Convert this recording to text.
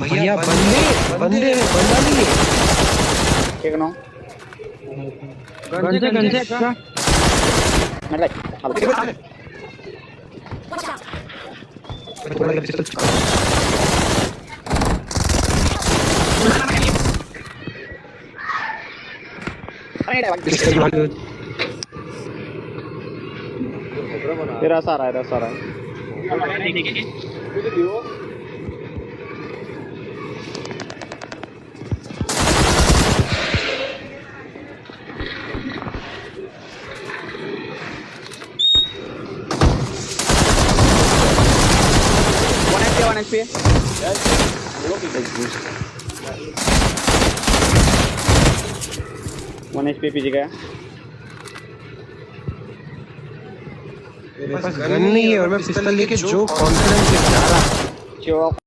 भैया बंदे बंदे बंदा नहीं है। ठीक ना गन से का मतलब थोड़ा पिस्टल चुका तेरा सारा है one HP one HP PG का मेरे पास गन नहीं है और मैं पिस्टल लेके जो कॉन्फिडेंस से जा रहा जो